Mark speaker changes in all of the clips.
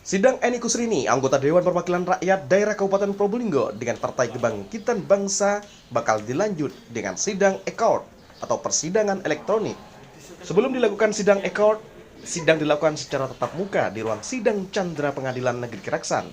Speaker 1: Sidang Eni Kusrini, anggota Dewan Perwakilan Rakyat Daerah Kabupaten Probolinggo dengan Partai Kebangkitan Bangsa bakal dilanjut dengan sidang e-court atau persidangan elektronik. Sebelum dilakukan sidang e-court, sidang dilakukan secara tatap muka di ruang sidang Chandra Pengadilan Negeri Keraksan.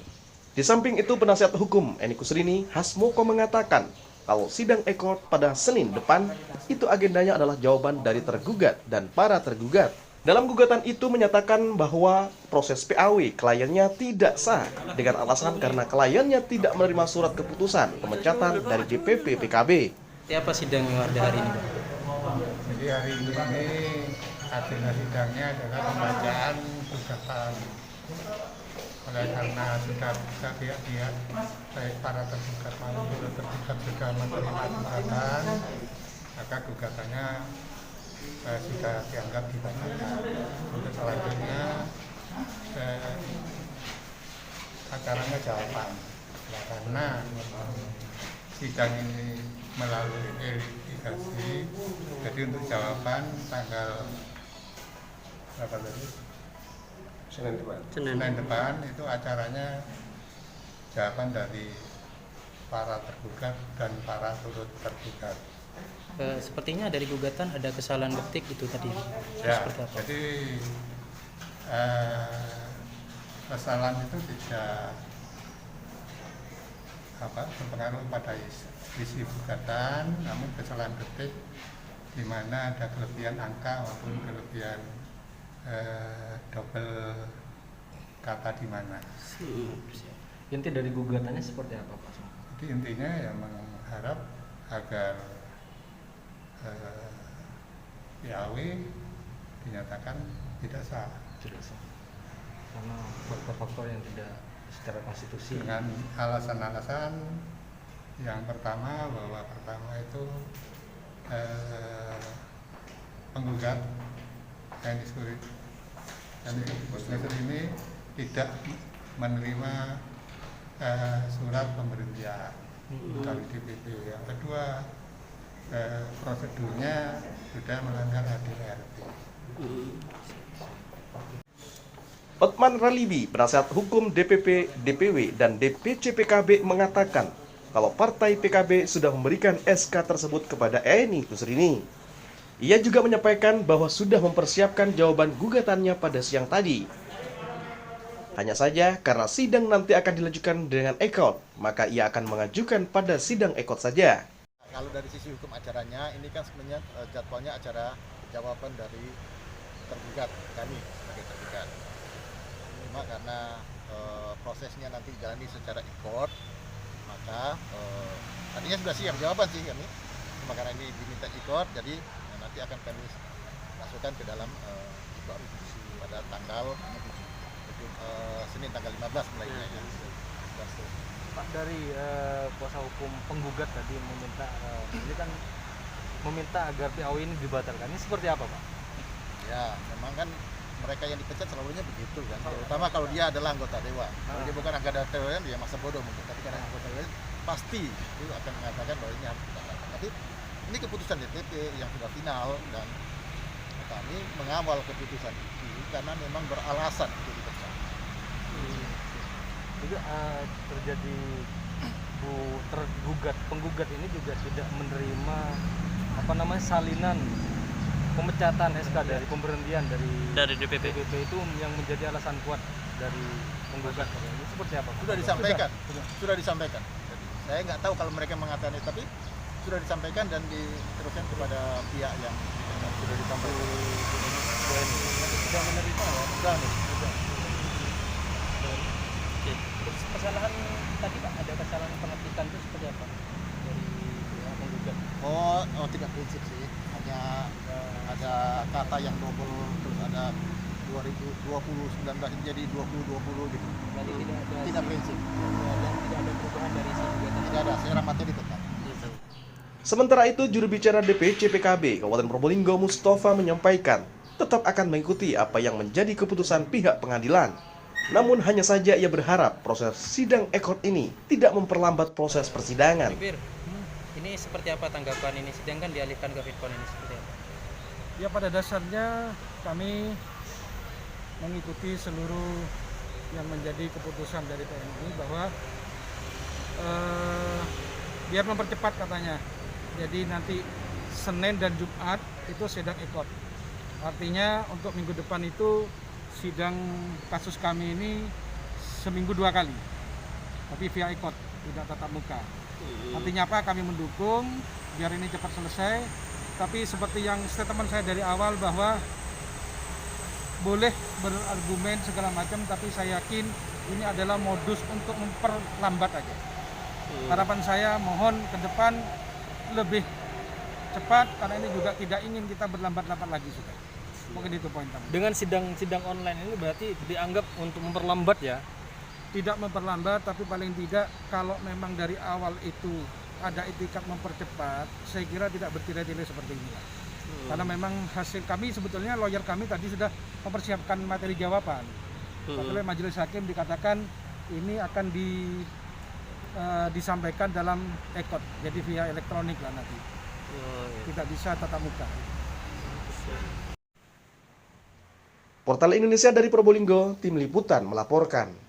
Speaker 1: Di samping itu, penasihat hukum Eni Kusrini, Hasmoko, mengatakan kalau sidang e-court pada Senin depan, itu agendanya adalah jawaban dari tergugat dan para tergugat. Dalam gugatan itu menyatakan bahwa proses PAW kliennya tidak sah dengan alasan karena kliennya tidak menerima surat keputusan pemecatan dari DPP PKB.
Speaker 2: Apa sidang yang ada hari ini, Pak?
Speaker 3: Jadi hari ini agenda sidangnya adalah pembacaan gugatan. Oleh karena sudah bisa pihak-pihak baik para tergugat maupun tergugat sudah menerima gugatan, maka gugatannya sudah dianggap dibacakan. Untuk selanjutnya acaranya jawaban. Ya, karena sidang ini melalui verifikasi, jadi untuk jawaban tanggal berapa tadi? Senin depan itu acaranya jawaban dari para tergugat dan para turut tergugat.
Speaker 2: Sepertinya dari gugatan ada kesalahan ketik itu tadi.
Speaker 3: Ya,
Speaker 2: Seperti apa?
Speaker 3: jadi kesalahan itu tidak berpengaruh pada isi gugatan, namun kesalahan ketik di mana ada kelebihan angka maupun kelebihan double kata di mana.
Speaker 4: Inti dari gugatannya seperti apa, Pak?
Speaker 3: Jadi intinya ya mengharap agar PAW dinyatakan tidak sah.
Speaker 4: Tidak sah. Karena faktor-faktor yang tidak secara konstitusi.
Speaker 3: Dengan alasan-alasan yang pertama bahwa itu penggugat Eni Kusrini ini tidak menerima surat pemberhentian dari DPP. Yang kedua, prosedurnya sudah melanggar ADRT.
Speaker 1: Otman Ralibi, penasihat hukum DPP, DPW, dan DPC PKB mengatakan kalau partai PKB sudah memberikan SK tersebut kepada Eni Kusrini. Ia juga menyampaikan bahwa sudah mempersiapkan jawaban gugatannya pada siang tadi. Hanya saja karena sidang nanti akan dilanjutkan dengan e-court, maka ia akan mengajukan pada sidang e-court saja.
Speaker 5: Kalau dari sisi hukum acaranya, ini kan sebenarnya jadwalnya acara jawaban dari tergugat, kami sebagai tergugat. Cuma karena prosesnya nanti jalani secara e-court, maka tadinya sudah siap jawaban sih kami. Cuma karena ini diminta e-court, jadi nanti akan kami masukkan ke dalam e-court pada tanggal Senin tanggal 15 mulainya. Ya.
Speaker 4: Pak, dari kuasa hukum penggugat tadi meminta ini kan meminta agar PAW ini dibatalkan. Ini seperti apa, Pak?
Speaker 5: Ya, memang kan mereka yang dipecat selalunya begitu kan. Terutama kalau dia adalah anggota dewan. Kalau dia bukan anggota dewan, dia masa bodoh mungkin. Tapi karena anggota dewan pasti itu akan mengatakan bahwa ini harus dibatalkan. Tapi ini keputusan DPP yang sudah final dan kami mengawal keputusan itu karena memang beralasan itu dipecat.
Speaker 4: Jadi terjadi penggugat ini juga tidak menerima salinan pemecatan SK dari pemberhentian dari DPP itu yang menjadi alasan kuat dari penggugat. Ini seperti apa?
Speaker 5: Sudah disampaikan. Jadi, saya nggak tahu kalau mereka mengatakan itu, tapi sudah disampaikan dan diteruskan kepada pihak yang sudah disampaikan. Sudah menerima ya? Sudah.
Speaker 2: Terus kesalahan tadi, Pak, ada kesalahan pengetikan itu seperti apa dari penggugat?
Speaker 5: Oh, tidak prinsip sih. Hanya ada kata yang double, terus ada 2019 jadi 2020 gitu.
Speaker 2: Jadi
Speaker 5: Tidak prinsip.
Speaker 2: tidak ada perubahan dari isi gugatan.
Speaker 5: Tidak ada, secara materi tetap.
Speaker 1: Sementara itu, juru bicara DPC PKB Kabupaten Probolinggo, Mustafa, menyampaikan tetap akan mengikuti apa yang menjadi keputusan pihak pengadilan. Namun hanya saja ia berharap proses sidang e-court ini tidak memperlambat proses persidangan.
Speaker 2: Ini seperti apa tanggapan ini? Sidang kan dialihkan ke Fitcon, ini seperti apa?
Speaker 6: Ya, pada dasarnya kami mengikuti seluruh yang menjadi keputusan dari PMI bahwa biar mempercepat katanya. Jadi nanti Senin dan Jumat itu sidang ekot. Artinya untuk minggu depan itu sidang kasus kami ini seminggu 2 kali, tapi via ekot, tidak tatap muka. Artinya apa? Kami mendukung biar ini cepat selesai. Tapi seperti yang statement saya dari awal bahwa boleh berargumen segala macam, tapi saya yakin ini adalah modus untuk memperlambat aja. Harapan saya mohon ke depan lebih cepat, karena ini juga tidak ingin kita berlambat-lambat lagi sudah. Mungkin itu poin kami.
Speaker 4: Dengan sidang online ini berarti dianggap untuk memperlambat ya?
Speaker 6: Tidak memperlambat, tapi paling tidak kalau memang dari awal itu ada itikat mempercepat, saya kira tidak bertele-tele seperti ini. Karena memang hasil kami, sebetulnya lawyer kami tadi sudah mempersiapkan materi jawaban. Oleh majelis hakim dikatakan ini akan disampaikan dalam ekot, jadi via elektronik lah nanti. Tidak bisa tatap muka.
Speaker 1: Portal Indonesia dari Probolinggo, Tim Liputan melaporkan.